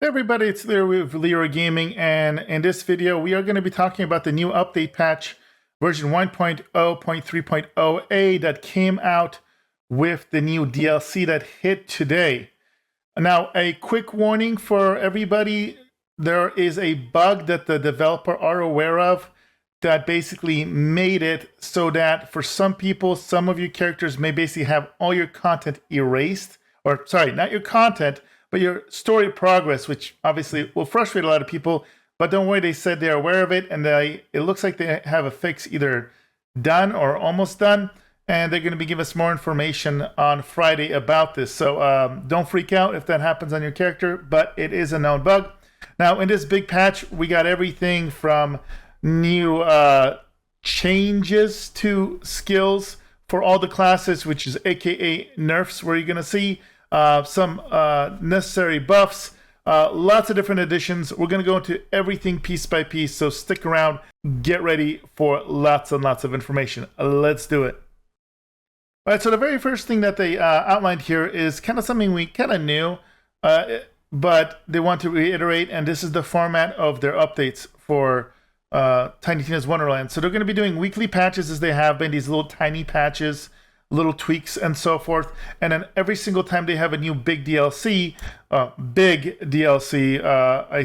Hey everybody, it's Leero with Leero Gaming, and in this video we are going to be talking about the new update patch version 1.0.3.0a that came out with the new DLC that hit today. Now, a quick warning for everybody, there is a bug that the developer are aware of that basically made it so that for some people, some of your characters may basically have all your content erased, or sorry, not your content, but your story progress, which obviously will frustrate a lot of people. But don't worry, they said they're aware of it, and it looks like they have a fix either done or almost done, and they're going to be giving us more information on Friday about this. So don't freak out if that happens on your character, but it is a known bug. Now, in this big patch, we got everything from new changes to skills for all the classes, which is aka nerfs, where you're going to see some necessary buffs, lots of different additions. We're going to go into everything piece by piece, so stick around, get ready for lots and lots of information. Let's do it. All right, so the very first thing that they outlined here is kind of something we kind of knew, but they want to reiterate, and this is the format of their updates for Tiny Tina's Wonderlands. So they're going to be doing weekly patches as they have been, these little tiny patches, little tweaks and so forth, and then every single time they have a new big DLC, I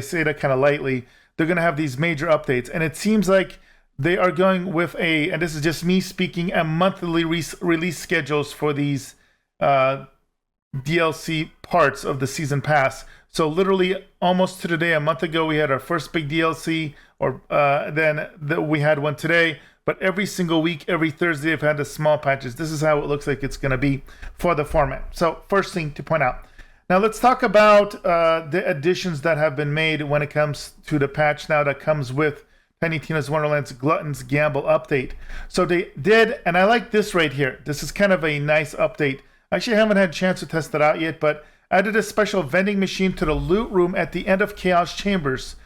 say that kind of lightly, they're going to have these major updates, and it seems like they are going with and this is just me speaking, a monthly release schedules for these DLC parts of the season pass. So literally almost to the day, a month ago, we had our first big DLC, or then we had one today. But every single week, every Thursday, I've had the small patches. This is how it looks like it's going to be for the format. So first thing to point out. Now let's talk about the additions that have been made when it comes to the patch now that comes with Tiny Tina's Wonderlands Gluttons Gamble update. So they did, and I like this right here. This is kind of a nice update. Actually, I haven't had a chance to test it out yet, but added a special vending machine to the loot room at the end of Chaos Chambers.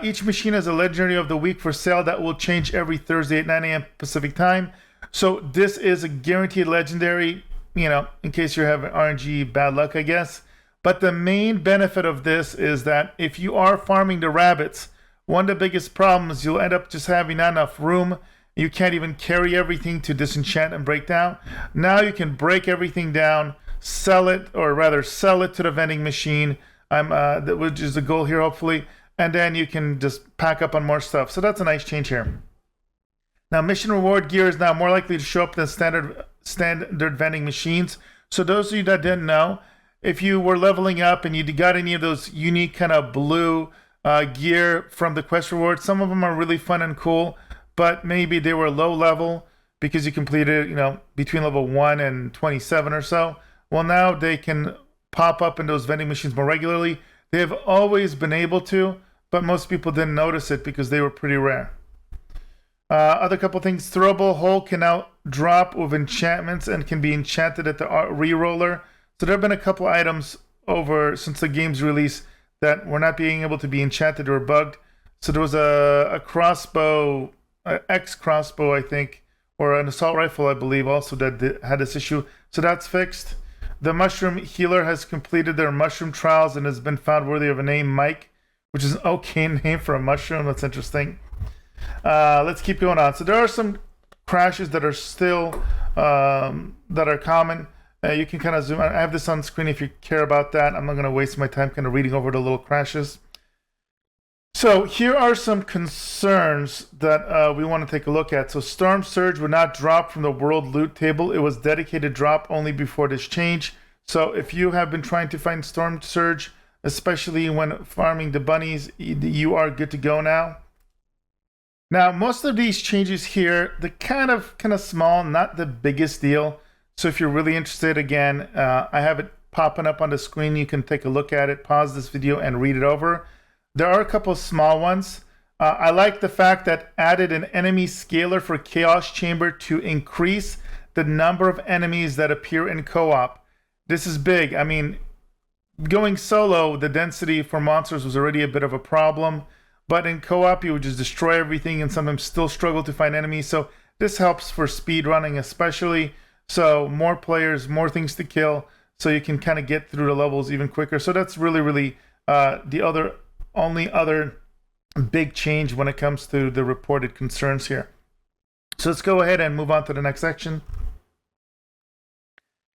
Each machine has a legendary of the week for sale that will change every Thursday at 9 a.m. Pacific time. So this is a guaranteed legendary, you know, in case you're having RNG bad luck, I guess. But the main benefit of this is that if you are farming the rabbits, one of the biggest problems, you'll end up just having not enough room. You can't even carry everything to disenchant and break down. Now you can break everything down, sell it, or rather sell it to the vending machine, which is the goal here, hopefully. And then you can just pack up on more stuff. So that's a nice change here. Now, mission reward gear is now more likely to show up than standard vending machines. So those of you that didn't know, if you were leveling up and you got any of those unique kind of blue gear from the quest rewards, some of them are really fun and cool, but maybe they were low level because you completed, you know, between level 1 and 27 or so. Well, now they can pop up in those vending machines more regularly. They have always been able to, but most people didn't notice it because they were pretty rare. Other couple things, throwable hole can now drop with enchantments and can be enchanted at the reroller. So there have been a couple items over since the game's release that were not being able to be enchanted or bugged. So there was a crossbow, X crossbow, I think, or an assault rifle, I believe, also that had this issue. So that's fixed. The mushroom healer has completed their mushroom trials and has been found worthy of a name, Mike, which is an okay name for a mushroom. That's interesting. Let's keep going on. So there are some crashes that are still that are common. You can kind of zoom out. I have this on screen if you care about that. I'm not going to waste my time kind of reading over the little crashes. So here are some concerns that we want to take a look at. So Storm Surge would not drop from the world loot table. It was dedicated drop only before this change. So if you have been trying to find Storm Surge, especially when farming the bunnies, you are good to go now. Now, most of these changes here, they're kind of small, not the biggest deal. So if you're really interested, again, I have it popping up on the screen. You can take a look at it, pause this video, and read it over. There are a couple of small ones. I like the fact that added an enemy scaler for Chaos Chamber to increase the number of enemies that appear in co-op. This is big. I mean, going solo, the density for monsters was already a bit of a problem. But in co-op, you would just destroy everything and sometimes still struggle to find enemies. So this helps for speed running especially. So more players, more things to kill. So you can kind of get through the levels even quicker. So that's really, really The only other big change when it comes to the reported concerns here. So let's go ahead and move on to the next section.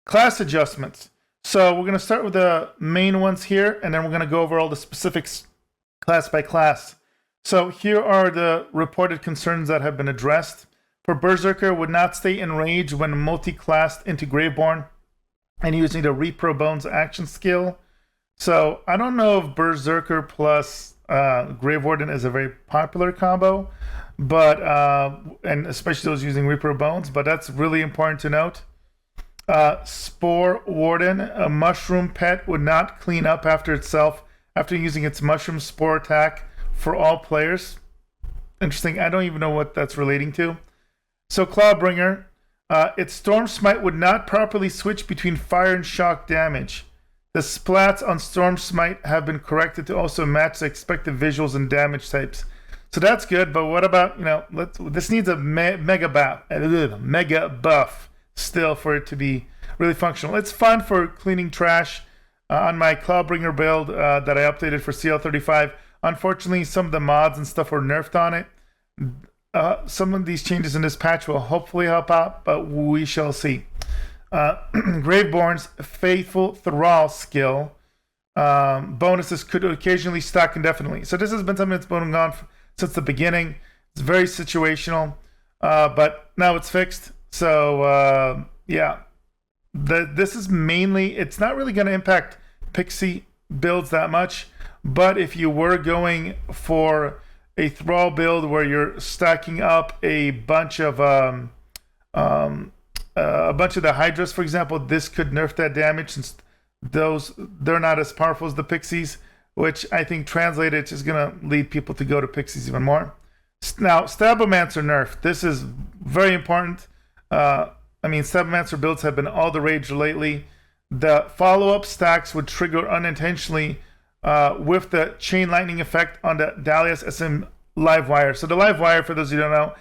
Class adjustments. So we're going to start with the main ones here, and then we're going to go over all the specifics class by class. So here are the reported concerns that have been addressed. For Berserker, would not stay enraged when multi-classed into Graveborn and using the Repro Bones action skill. So I don't know if Berserker plus Grave Warden is a very popular combo, but and especially those using Repro Bones, but that's really important to note. Spore Warden, a mushroom pet, would not clean up after itself after using its mushroom spore attack for all players. Interesting. I don't even know what that's relating to. So Clawbringer, its Storm Smite would not properly switch between fire and shock damage. The splats on Storm Smite have been corrected to also match the expected visuals and damage types. So that's good, but what about, this needs a mega buff still for it to be really functional. It's fun for cleaning trash on my Clawbringer build that I updated for CL35. Unfortunately, some of the mods and stuff were nerfed on it. Some of these changes in this patch will hopefully help out, but we shall see. Graveborn's Faithful Thrall skill bonuses could occasionally stack indefinitely. So this has been something that's been going on since the beginning. It's very situational, but now it's fixed. So yeah, this is mainly, it's not really going to impact Pixie builds that much, but if you were going for a Thrall build where you're stacking up a bunch of the Hydras, for example, this could nerf that damage since they're not as powerful as the Pixies, which I think translated is going to lead people to go to Pixies even more. Now, Stablemancer nerf. This is very important. Stablemancer builds have been all the rage lately. The follow-up stacks would trigger unintentionally with the chain lightning effect on the Dalia's SM Livewire. So the Livewire, for those who don't know,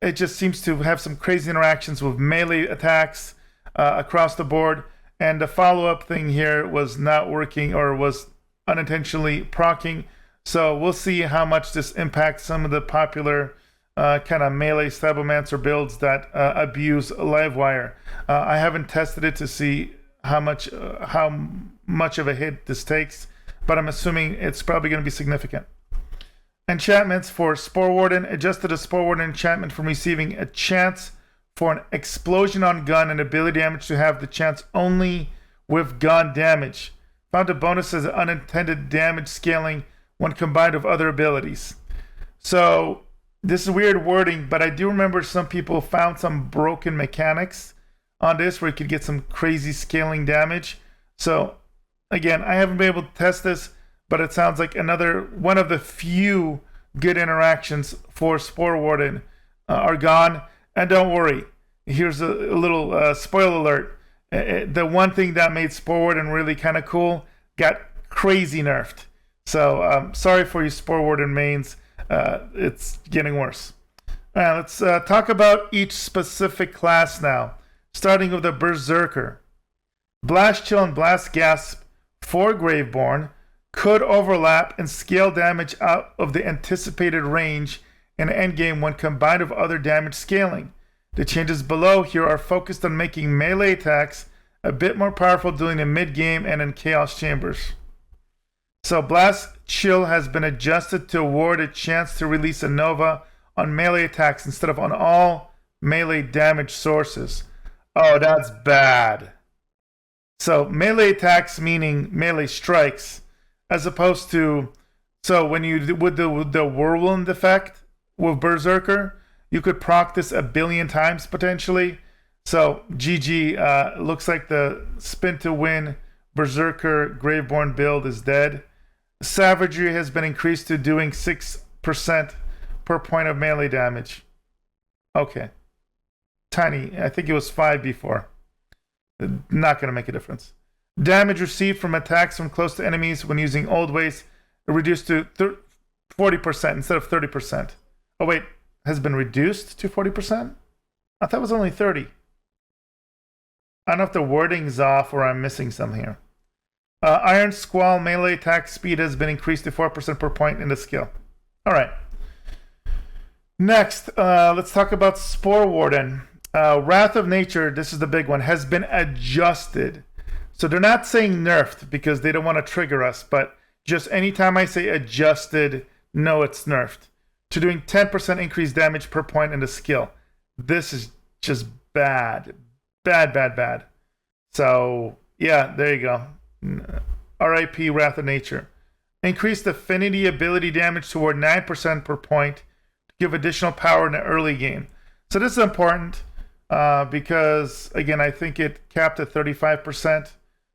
it just seems to have some crazy interactions with melee attacks across the board. And the follow-up thing here was not working or was unintentionally proccing. So we'll see how much this impacts some of the popular kind of melee Stablemancer builds that abuse Livewire. I haven't tested it to see how much of a hit this takes, but I'm assuming it's probably going to be significant. Enchantments for Spore Warden. Adjusted the Spore Warden enchantment from receiving a chance for an explosion on gun and ability damage to have the chance only with gun damage. Found a bonus as unintended damage scaling when combined with other abilities. So this is weird wording, but I do remember some people found some broken mechanics on this where you could get some crazy scaling damage. So again, I haven't been able to test this, but it sounds like another one of the few good interactions for Spore Warden are gone. And don't worry, here's a little spoiler alert. The one thing that made Spore Warden really kind of cool got crazy nerfed. So sorry for you Spore Warden mains. It's getting worse. All right, let's talk about each specific class now. Starting with the Berserker. Blast Chill and Blast Gasp for Graveborn could overlap and scale damage out of the anticipated range in endgame when combined with other damage scaling. The changes below here are focused on making melee attacks a bit more powerful during the mid-game and in Chaos Chambers. So Blast Chill has been adjusted to award a chance to release a Nova on melee attacks instead of on all melee damage sources. Oh, that's bad. So melee attacks meaning melee strikes, as opposed to, so when you with the Whirlwind effect with Berserker, you could proc this 1 billion times potentially. So GG, looks like the spin to win Berserker Graveborn build is dead. Savagery has been increased to doing 6% per point of melee damage. Okay. Tiny. I think it was 5 before. Not going to make a difference. Damage received from attacks from close to enemies when using old ways reduced to 40% instead of 30%. Oh wait, has been reduced to 40%? I thought it was only 30. I don't know if the wording's off or I'm missing some here. Iron Squall melee attack speed has been increased to 4% per point in the skill. All right. Next, let's talk about Spore Warden. Wrath of Nature, this is the big one, has been adjusted. So they're not saying nerfed because they don't want to trigger us, but just anytime I say adjusted, no, it's nerfed. To doing 10% increased damage per point in the skill. This is just bad. Bad. So, yeah, there you go. RIP Wrath of Nature. Increased affinity ability damage toward 9% per point to give additional power in the early game. So this is important because, again, I think it capped at 35%.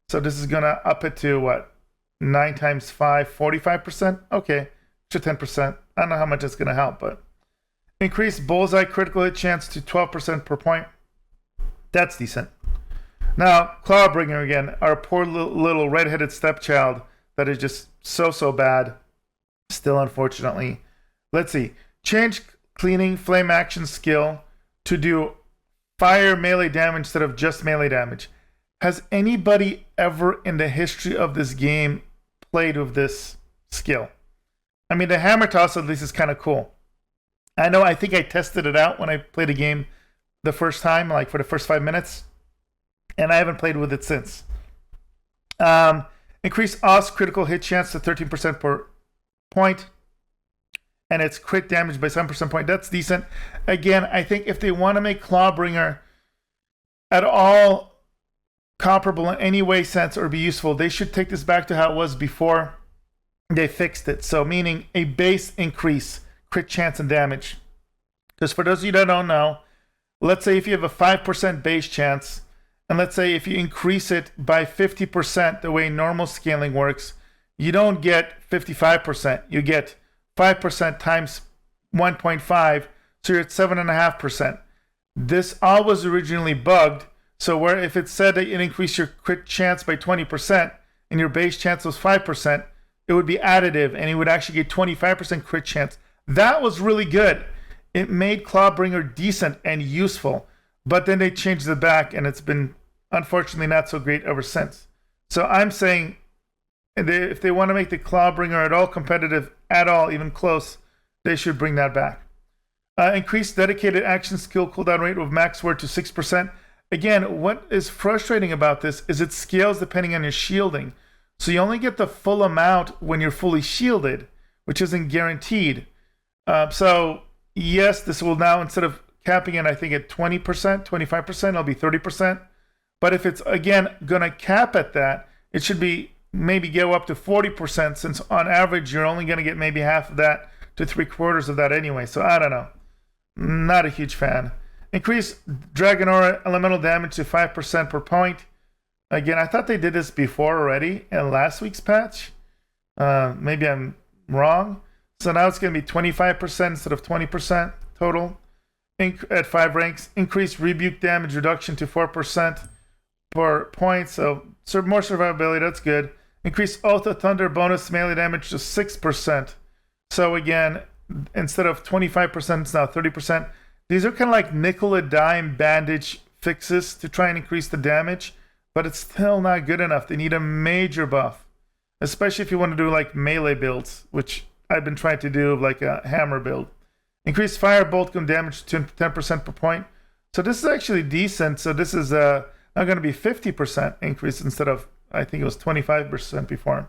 So this is going to up it to, what, 9 times 5, 45%? Okay, to 10%. I don't know how much it's going to help, but increase bullseye critical hit chance to 12% per point. That's decent. Now, Clawbringer again, our poor little red-headed stepchild that is just so bad. Still, unfortunately. Let's see. Change cleaning flame action skill to do fire melee damage instead of just melee damage. Has anybody ever in the history of this game played with this skill? I mean, the hammer toss at least is kind of cool. I think I tested it out when I played a game the first time, like for the first 5 minutes, and I haven't played with it since. Increase OS critical hit chance to 13% per point, and it's crit damage by 7% point. That's decent. Again, I think if they want to make Clawbringer at all comparable in any way, sense, or be useful, they should take this back to how it was before they fixed it. So meaning a base increase, crit chance and damage. Because for those of you that don't know, let's say if you have a 5% base chance, and let's say if you increase it by 50% the way normal scaling works, you don't get 55%. You get 5% times 1.5, so you're at 7.5%. This all was originally bugged, so where if it said that it increased your crit chance by 20% and your base chance was 5%, it would be additive and it would actually get 25% crit chance. That was really good. It made Clawbringer decent and useful, but then they changed it back and it's been unfortunately not so great ever since. So I'm saying if they want to make the Clawbringer at all competitive, at all, even close, they should bring that back. Increase dedicated action skill cooldown rate with max word to 6%. Again, what is frustrating about this is it scales depending on your shielding. So you only get the full amount when you're fully shielded, which isn't guaranteed. So yes, this will now, instead of capping it, I think at 20%, 25%, it'll be 30%. But if it's, again, going to cap at that, it should be maybe go up to 40%, since on average, you're only going to get maybe half of that to 3/4 of that anyway. So I don't know. Not a huge fan. Increase Dragon Aura elemental damage to 5% per point. Again, I thought they did this before already in last week's patch. Maybe I'm wrong. So now it's going to be 25% instead of 20% total at 5 ranks. Increase rebuke damage reduction to 4% per point. So more survivability, that's good. Increase Oath of Thunder bonus melee damage to 6%. So again, instead of 25%, it's now 30%. These are kind of like nickel a dime bandage fixes to try and increase the damage, but it's still not good enough. They need a major buff, especially if you want to do like melee builds, which I've been trying to do, like a hammer build. Increase fire bolt gun damage to 10% per point. So this is actually decent. So this is now going to be 50% increase instead of, I think it was 25% before.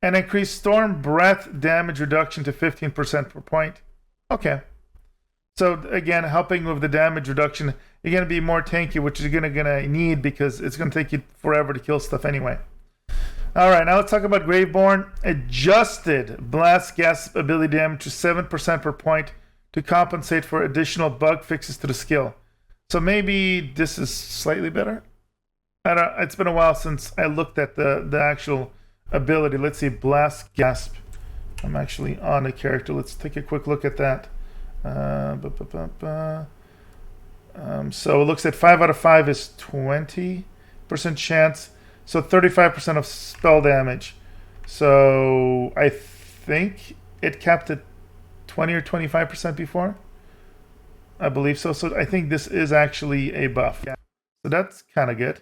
And increase storm breath damage reduction to 15% per point. Okay. So again, helping with the damage reduction, you're going to be more tanky, which you're going to need because it's going to take you forever to kill stuff anyway. All right, now let's talk about Graveborn. Adjusted blast gas ability damage to 7% per point to compensate for additional bug fixes to the skill. So maybe this is slightly better. It's been a while since I looked at the actual ability. Let's see, blast gasp. I'm actually on the character. Let's take a quick look at that. So it looks at 5 out of 5 is 20% chance. So 35% of spell damage. So I think it capped at 20 or 25% before. I believe so. So I think this is actually a buff. So that's kind of good.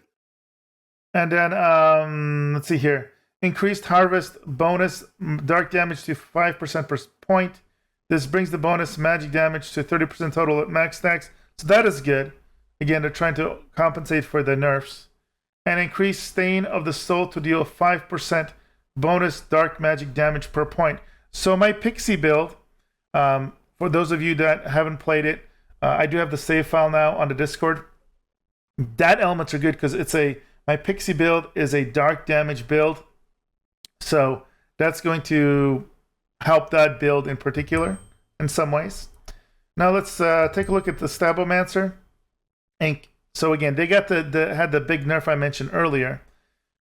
And then let's see here. Increased harvest bonus dark damage to 5% per point. This brings the bonus magic damage to 30% total at max stacks. So that is good. Again, they're trying to compensate for the nerfs. And increase Stain of the Soul to deal 5% bonus dark magic damage per point. So my Pixie build, for those of you that haven't played it, I do have the save file now on the Discord. That elements are good because my Pixie build is a dark damage build. So that's going to help that build in particular in some ways. Now let's take a look at the Stablemancer. And so again, they got had the big nerf I mentioned earlier,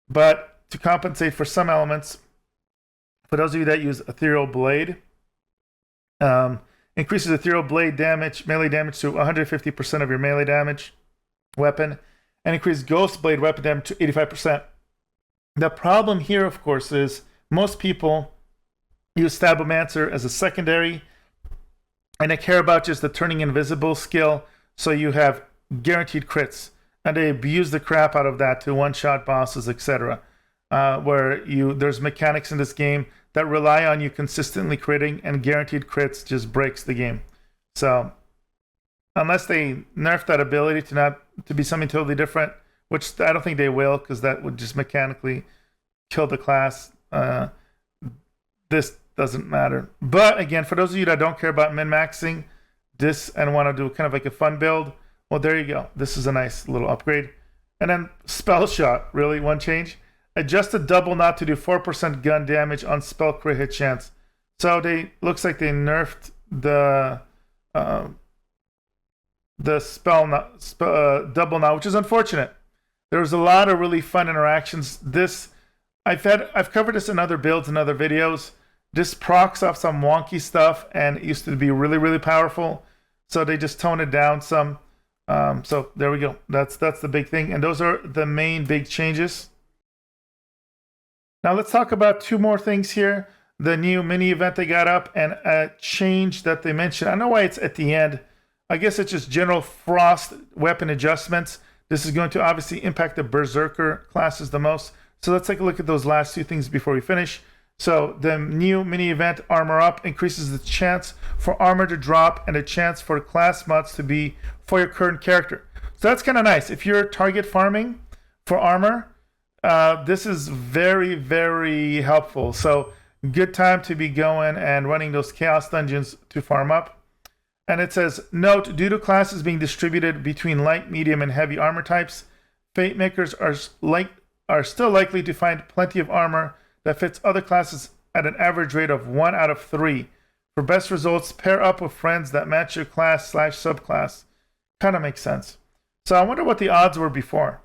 but to compensate for some elements, for those of you that use Ethereal Blade, increases Ethereal Blade damage, melee damage to 150% of your melee damage weapon, and increase Ghost Blade weapon damage to 85%. The problem here, of course, is most people use Stablemancer as a secondary, and they care about just the turning invisible skill, so you have guaranteed crits, and they abuse the crap out of that to one-shot bosses, etc. Where there's mechanics in this game that rely on you consistently critting, and guaranteed crits just breaks the game. So unless they nerf that ability to be something totally different, which I don't think they will, because that would just mechanically kill the class, this doesn't matter. But again, for those of you that don't care about min-maxing this and want to do kind of like a fun build, well, there you go. This is a nice little upgrade. And then Spell Shot, really, one change. Adjusted double knot to do 4% gun damage on spell crit hit chance. So looks like they nerfed the double knot, which is unfortunate. There was a lot of really fun interactions. I've covered this in other builds and other videos. This procs off some wonky stuff, and it used to be really, really powerful. So they just toned it down some. So there we go. That's the big thing, and those are the main big changes. Now let's talk about two more things here. The new mini event they got up, and a change that they mentioned. I don't know why it's at the end. I guess it's just general frost weapon adjustments. This is going to obviously impact the Berserker classes the most. So let's take a look at those last two things before we finish. So the new mini event Armor Up increases the chance for armor to drop and a chance for class mods to be for your current character. So that's kind of nice. If you're target farming for armor, this is very, very helpful. So good time to be going and running those chaos dungeons to farm up. And it says, note, due to classes being distributed between light, medium, and heavy armor types, Fate Makers are still likely to find plenty of armor that fits other classes at an average rate of 1 out of 3. For best results, pair up with friends that match your class/subclass. Kind of makes sense. So I wonder what the odds were before.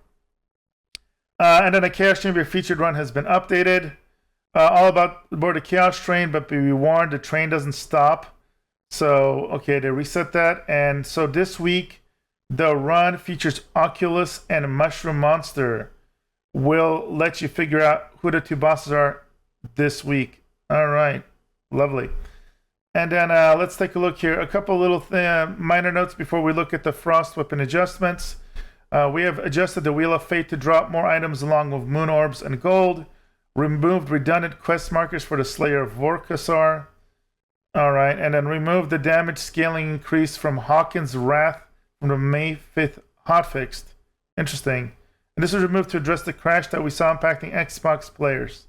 And then a Chaos Chamber featured run has been updated. All about board the Chaos Train, but be warned, the train doesn't stop. So, okay, they reset that. And so this week, the run features Oculus and Mushroom Monster. Will let you figure out who the two bosses are this week. All right, lovely. And then let's take a look here. A couple little minor notes before we look at the Frost Weapon adjustments. We have adjusted the Wheel of Fate to drop more items along with Moon Orbs and Gold. Removed redundant quest markers for the Slayer of Vorkasar. All right, and then removed the damage scaling increase from Hawkins' Wrath from the May 5th hotfixed. Interesting. And this was removed to address the crash that we saw impacting Xbox players.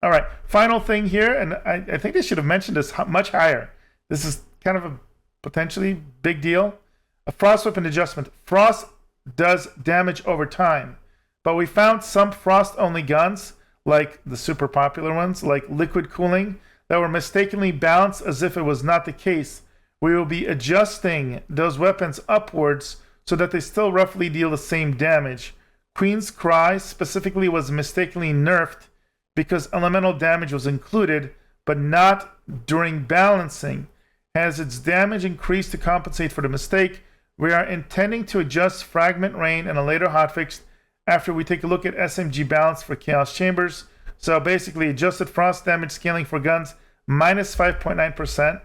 All right, final thing here, and I think they should have mentioned this much higher. This is kind of a potentially big deal. A Frost Weapon adjustment. Frost does damage over time, but we found some Frost-only guns, like the super popular ones, like Liquid Cooling, that were mistakenly balanced as if it was not the case. We will be adjusting those weapons upwards so that they still roughly deal the same damage. Queen's Cry specifically was mistakenly nerfed because elemental damage was included, but not during balancing. As its damage increased to compensate for the mistake, we are intending to adjust Fragment Rain in a later hotfix after we take a look at SMG balance for Chaos Chambers. So basically, adjusted frost damage scaling for guns minus 5.9%.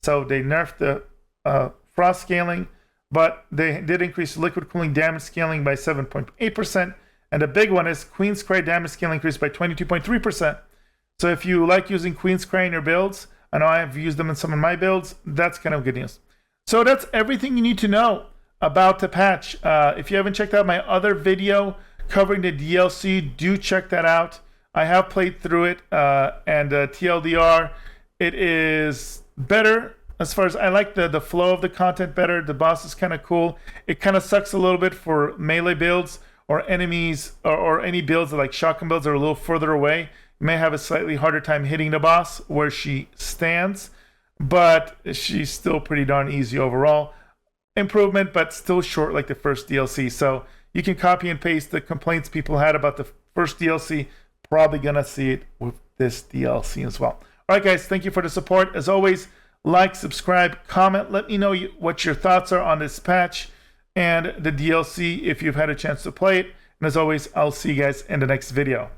So they nerfed the frost scaling, but they did increase liquid cooling damage scaling by 7.8% And the big one is Queen's Cry damage scale increased by 22.3%. So if you like using Queen's Cry in your builds, I know I've used them in some of my builds, that's kind of good news. So that's everything you need to know about the patch. If you haven't checked out my other video covering the DLC, do check that out. I have played through it, and TLDR, it is better as far as I like the flow of the content better. The boss is kind of cool. It kind of sucks a little bit for melee builds or enemies or any builds that like shotgun builds are a little further away. You may have a slightly harder time hitting the boss where she stands, but she's still pretty darn easy overall. Improvement, but still short like the first DLC. So you can copy and paste the complaints people had about the first DLC. Probably gonna see it with this DLC as well. All right, guys, thank you for the support. As always, like, subscribe, comment. Let me know what your thoughts are on this patch and the DLC if you've had a chance to play it. And as always, I'll see you guys in the next video.